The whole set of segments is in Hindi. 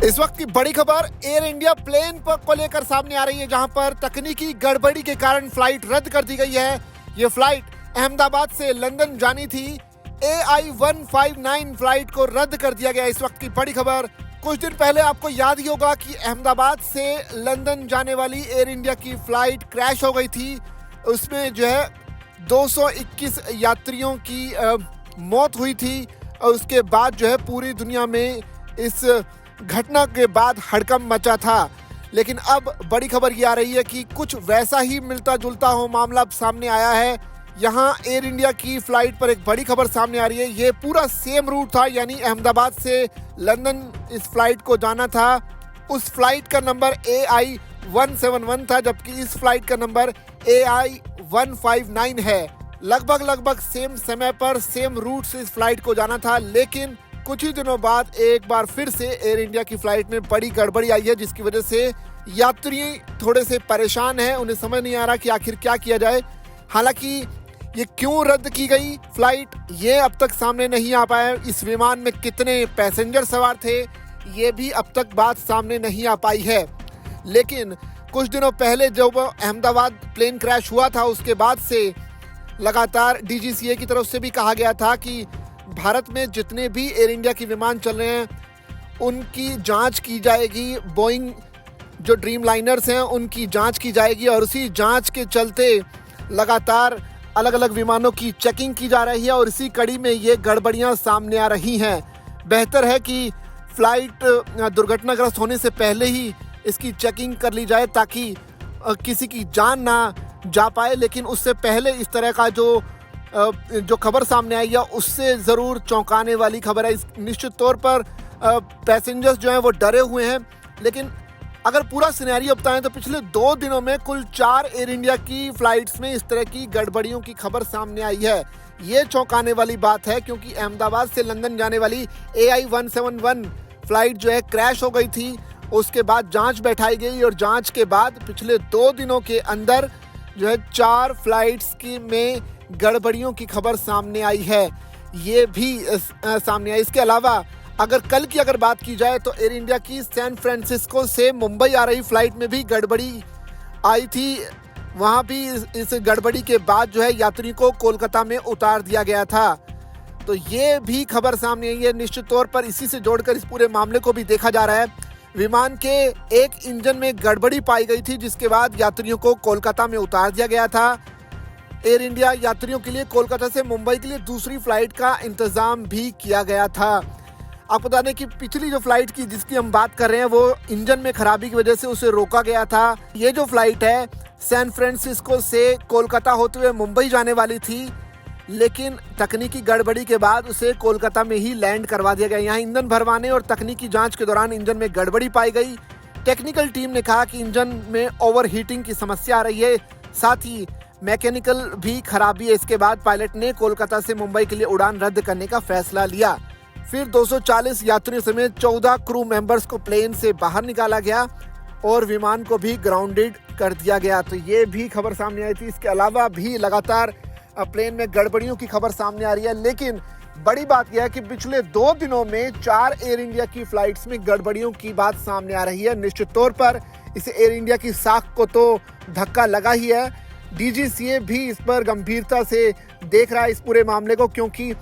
इस वक्त की बड़ी खबर एयर इंडिया प्लेन को लेकर सामने आ रही है, जहां पर तकनीकी गड़बड़ी के कारण फ्लाइट रद्द कर दी गई है। ये फ्लाइट अहमदाबाद से लंदन जानी थी। AI-159 फ्लाइट को रद्द कर दिया गया। इस वक्त की बड़ी खबर, कुछ दिन पहले आपको याद ही होगा कि अहमदाबाद से लंदन जाने वाली एयर इंडिया की फ्लाइट क्रैश हो गई थी। उसमें जो है 221 यात्रियों की मौत हुई थी और उसके बाद जो है पूरी दुनिया में इस घटना के बाद हड़कंप मचा था। लेकिन अब बड़ी खबर ये आ रही है कि कुछ वैसा ही मिलता जुलता हो मामला सामने आया है। यहाँ एयर इंडिया की फ्लाइट पर एक बड़ी खबर सामने आ रही है। ये पूरा सेम रूट था, यानी अहमदाबाद से लंदन इस फ्लाइट को जाना था। उस फ्लाइट का नंबर AI-171 था, जबकि इस फ्लाइट का नंबर AI-159 है। लगभग सेम समय पर सेम रूट से इस फ्लाइट को जाना था, लेकिन कुछ ही दिनों बाद एक बार फिर से एयर इंडिया की फ्लाइट में बड़ी गड़बड़ी आई है, जिसकी वजह से यात्री थोड़े से परेशान हैं। उन्हें समझ नहीं आ रहा कि आखिर क्या किया जाए। हालांकि ये क्यों रद्द की गई फ्लाइट, ये अब तक सामने नहीं आ पाया। इस विमान में कितने पैसेंजर सवार थे, ये भी अब तक बात सामने नहीं आ पाई है। लेकिन कुछ दिनों पहले जब अहमदाबाद प्लेन क्रैश हुआ था, उसके बाद से लगातार DGCA की तरफ से भी कहा गया था कि भारत में जितने भी एयर इंडिया के विमान चल रहे हैं उनकी जांच की जाएगी। बोइंग जो ड्रीम लाइनर्स हैं उनकी जांच की जाएगी, और उसी जांच के चलते लगातार अलग अलग विमानों की चेकिंग की जा रही है और इसी कड़ी में ये गड़बड़ियां सामने आ रही हैं। बेहतर है कि फ्लाइट दुर्घटनाग्रस्त होने से पहले ही इसकी चेकिंग कर ली जाए, ताकि किसी की जान ना जा पाए। लेकिन उससे पहले इस तरह का जो खबर सामने आई है उससे ज़रूर चौंकाने वाली खबर है। निश्चित तौर पर पैसेंजर्स जो हैं वो डरे हुए हैं। लेकिन अगर पूरा सिनेरियो बताएं तो पिछले 2 दिनों में कुल 4 एयर इंडिया की फ्लाइट्स में इस तरह की गड़बड़ियों की खबर सामने आई है। ये चौंकाने वाली बात है, क्योंकि अहमदाबाद से लंदन जाने वाली AI-171 फ्लाइट जो है क्रैश हो गई थी। उसके बाद जांच बैठाई गई और जांच के बाद पिछले 2 दिनों के अंदर जो है 4 फ्लाइट्स की में गड़बड़ियों की खबर सामने आई है। ये भी सामने आई। इसके अलावा अगर कल की बात की जाए तो एयर इंडिया की सैन फ्रांसिस्को से मुंबई आ रही फ्लाइट में भी गड़बड़ी आई थी। वहां भी इस गड़बड़ी के बाद जो है यात्री को कोलकाता में उतार दिया गया था। तो ये भी खबर सामने आई है। निश्चित तौर पर इसी से जोड़कर इस पूरे मामले को भी देखा जा रहा है। विमान के एक इंजन में गड़बड़ी पाई गई थी, जिसके बाद यात्रियों को कोलकाता में उतार दिया गया था। एयर इंडिया यात्रियों के लिए कोलकाता से मुंबई के लिए दूसरी फ्लाइट का इंतजाम भी किया गया था। आपको बता दें कि पिछली जो फ्लाइट की जिसकी हम बात कर रहे हैं वो इंजन में खराबी की वजह से उसे रोका गया था। ये जो फ्लाइट है सैन फ्रांसिस्को से कोलकाता होते हुए मुंबई जाने वाली थी, लेकिन तकनीकी गड़बड़ी के बाद उसे कोलकाता में ही लैंड करवा दिया गया। यहाँ ईंधन भरवाने और तकनीकी जांच के दौरान इंजन में गड़बड़ी पाई गई। टेक्निकल टीम ने कहा कि इंजन में ओवर हीटिंग की समस्या आ रही है, साथ ही मैकेनिकल भी खराबी है। इसके बाद पायलट ने कोलकाता से मुंबई के लिए उड़ान रद्द करने का फैसला लिया। फिर 240 यात्रियों समेत 14 क्रू मेंबर्स को प्लेन से बाहर निकाला गया और विमान को भी ग्राउंडेड कर दिया गया। तो ये भी खबर सामने आई थी। इसके अलावा भी लगातार प्लेन में गड़बड़ियों की खबर सामने आ रही है। लेकिन बड़ी बात यह है कि पिछले 2 दिनों में 4 एयर इंडिया की फ्लाइट्स में गड़बड़ियों की बात सामने आ रही है। निश्चित तौर पर इस एयर इंडिया की साख को तो धक्का लगा ही है। DGCA भी इस पर गंभीरता से देख रहा है इस पूरे मामले को, क्योंकि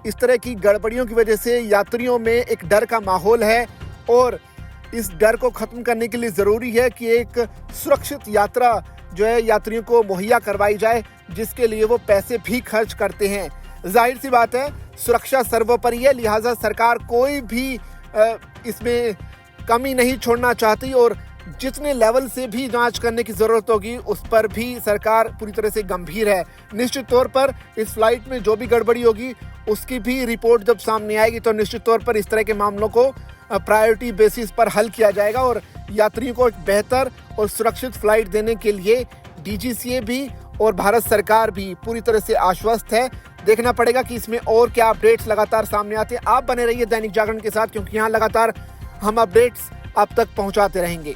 इस तरह की गड़बड़ियों की वजह से यात्रियों में एक डर का माहौल है और इस डर को खत्म करने के लिए ज़रूरी है कि एक सुरक्षित यात्रा जो है यात्रियों को मुहैया करवाई जाए, जिसके लिए वो पैसे भी खर्च करते हैं। जाहिर सी बात है, सुरक्षा सर्वोपरि है, लिहाजा सरकार कोई भी इसमें कमी नहीं छोड़ना चाहती और जितने लेवल से भी जांच करने की ज़रूरत होगी उस पर भी सरकार पूरी तरह से गंभीर है। निश्चित तौर पर इस फ्लाइट में जो भी गड़बड़ी होगी उसकी भी रिपोर्ट जब सामने आएगी तो निश्चित तौर पर इस तरह के मामलों को प्रायोरिटी बेसिस पर हल किया जाएगा और यात्रियों को एक बेहतर और सुरक्षित फ्लाइट देने के लिए DGCA भी और भारत सरकार भी पूरी तरह से आश्वस्त है। देखना पड़ेगा कि इसमें और क्या अपडेट्स लगातार सामने आते हैं। आप बने रहिए दैनिक जागरण के साथ, क्योंकि यहाँ लगातार हम अपडेट्स आप तक पहुँचाते रहेंगे।